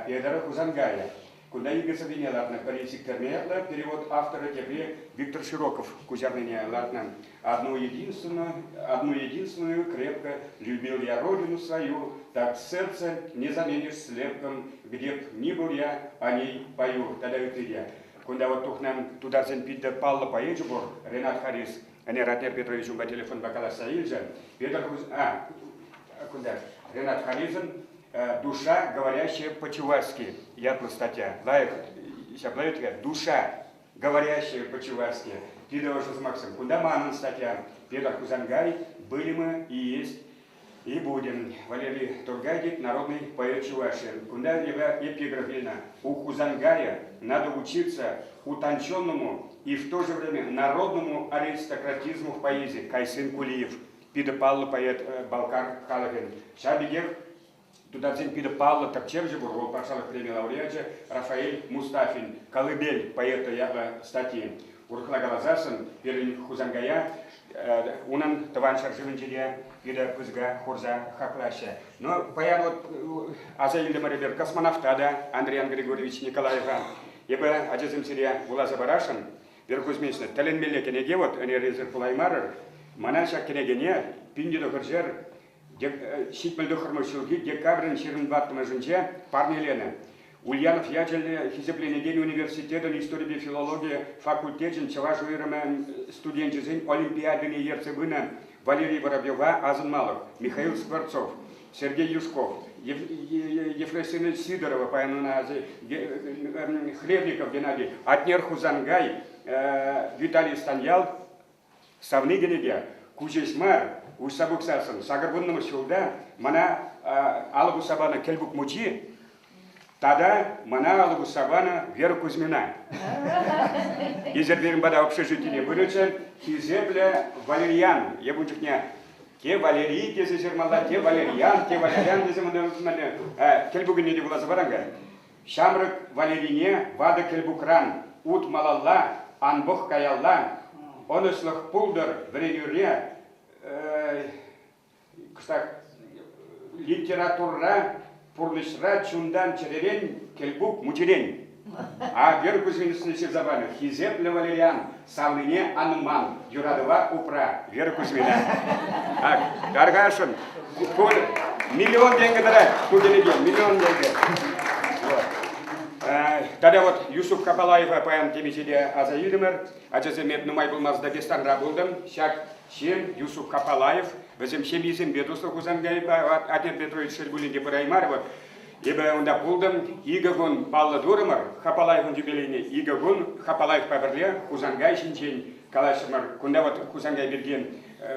Педора Хузангая. Куда игры соединяла Парисик Термерла, перевод автора Кевре Виктор Широков, Кузярныня Латна. Одну единственную крепко любил я родину свою, так сердце не заменишь слепком, где б ни был я, о ней пою. Тогда это я. Куда вот тух нам туда Питер Палла поеджибор, Ренат Харис, а не Ратер Петрович по телефон Бакала Саильджа, куда Ренат Харизен, душа, говорящая по-чувашски. Я статья. Лайк, душа, говорящая по-чувашски. Пидор с Максом. Куда манан статья? Педор Хузангай, были мы и есть, и будем. Валерий Тургайдик, народный поэт Чуваши. Куда эпиграфина? У Хузангая надо учиться утонченному и в то же время народному аристократизму в поэзии. Кайсын Кулиев, Пида Палла, поэт Балкар Халагин. Шабигев, туда день Пида Палла, Топчевжибур, он пошел премию лауреата, Рафаэль Мустафин, колыбель поэта Ява статьи. Урхла Галазасан, Перлин Хузангая, Унан Таван Шарживенчеде, Пида Кузга, Хурза, Хаклаща. Но поян вот Азаиль Марибер, космонавтада, Андриан Григорьевич Николаева, ебе Аджазим Сирия, Вулаза Барашин, Верхузмична, Тален Меллекенеге, вот они резер Пулаймарер, Манаша Кенегене, Пиндидо Горжер, Щитмальдо Хармашилги, Декабрин Чернбаттама Женче, Парни Лена. Ульянов Ячель, Хизепление день университета, история филологии, факультет, Чаваш Уираме, студентизм, Олимпиады Ерцевына, Валерий Воробьева, Азан Малов, Михаил Скворцов, Сергей Юшков, Ефросина Сидорова, Хлебников Геннадий, Атнер Хузангай, Виталий Станьял, Савныгенеге, Кучесмар, Усабуксасан, Сагарбуннама Шулда, Мана Алабусабана Кельбук Мучи, Тогда мана Алабу Сабана Вера Кузьмина. Изерверим бада общежитие выручен, Хизебля Валерьян. Я буду не те Валерий, те Зермала, те Валерьян, Кельбугане не была забаранга. Шамрак Валерине, Вада Кельбукран, Ут Малалла, Анбох Каялла, Онуслах Пулдер, Вренюре, литература, Пурлышра, Чундан, Черерень, Кельбук, Мучерень. А Вера Кузьмина забавили. Хизепля Валериан, Савлине Ануман, Юрадова Упра, Вера Кузьмина. Гаргашин, миллион денег дара, миллион денег. Тогда вот Юсуф Капалаева поэм Темисиде Азаидемер, Аджаземет Нумай был нас Дагестан Рабулдам, Шак Чем Юсуф Капалаев, Возем Шемизем Бедуслов Узангайба, Атен Петрович Шельбулин Депараймарова, ибо он допулдам, Игагун Палла Дурамар, Хапалаев он юбилейный, Игагун, Хапалаев Паверле, Хузангай Шинчень, Калашмар, Кунда вот Хузангай Бельген,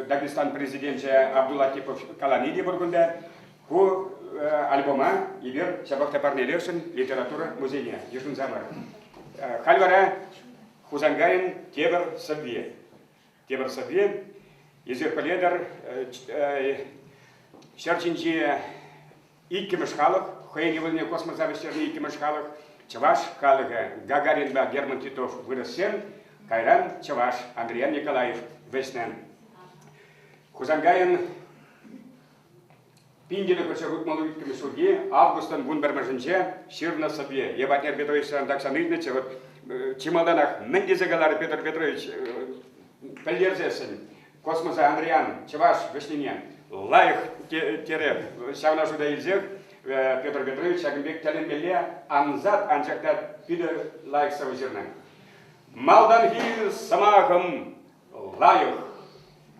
Дагестан президент Абдулла Типов Каланиди Бургунда, Ху альбома Ибер Шабахта Парнелевшин, литература музейная, Южный Замар. Хальвара Хузангаин Тебер Сабве. Тебер Сабве, Изер Поледар, Шарчинчи Иккимашхалах, Хайнивальный космозавещерный Иккимашхалах, Чаваш Халага, Гагарин Герман Титов Выросен, Кайран Чаваш, Андриан Николаев Веснен. Хузангаин Пиндина Кочарут Малуитками Суги, Августан Бунбермажинче, Ширна Сабье. Я Батнер Петрович Сандаксаныдниче, вот Чемоданах Мендизагалар Петр Петрович, Пельдерзесен, Космоса Андриан, Чаваш Веснинен, Лайх Тере, Сявна Жудаильзех, Петр Петрович, Агмбек Таленбеле, Анзат, Анчактат, Пидер Лайх Савузерна. Малданхи Самахам, Лайх,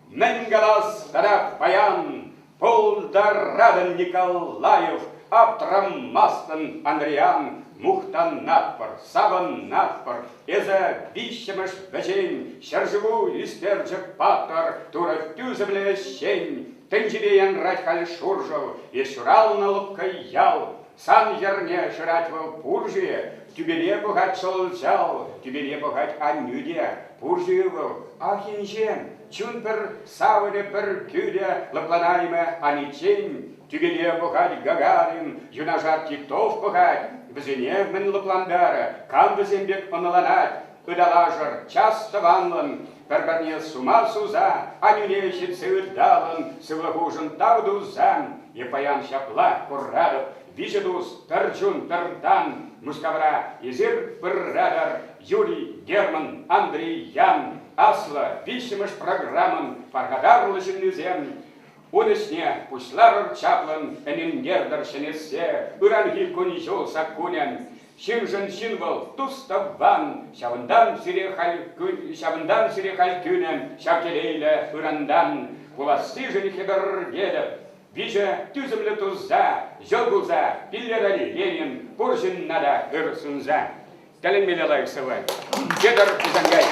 Менгалас Тарап Паян, Полдарадан Николаев, Аптрам Мастан Андриан, Мухтан Надпар, Сабан Надпар, Эза Вищемаш Вачень, Шаржеву Истерджек Паттар, Тура Тюземле Щень, Тенджибеян Радхаль Шуржов, Ишурал на лобкой ял, Сан Ярне Ширатьвал Пуржие, Тюбеле пугать Шолчал, Тюбеле пугать Анюдия, Пуржиевал, Ахинчен, Чунпер, Саврепер, Кюдя, Лапланаиме, Аничень, Тюбеле пугать Гагарин, Юнажар Титов пугать, Бзеневмен Лапландара, Камбезембек Оналанать, Удалажар, Часто Ванлан, Перберне Сума Суза, Анюнещи Цирдалан, Сывлагужен Таудузан, Епаян Шапла, Куррадов, Вижедус, Тарджун, Тардан, Мускавра, Изир, Пыррадар, Юрий, Герман, Андрей, Ян, Асла, Вишимыш программан, Паргадарлы жиннизен, Унысне, Пуслар Чаплан, Эненгердар Шенессе, Уранги Кунижол Сакунян, Шинжен Шинвал, Туставан, Шавандан Сирехаль Кюнем, Шакелейле, Урандан, Пуласы Женихедер Гедев, Вижа Тюземле Туза, Жогуза, Пиллерали Ленин, Пуржин Нада, Ирсунза. Талин Милялаев Савай, Кедр Пизангай.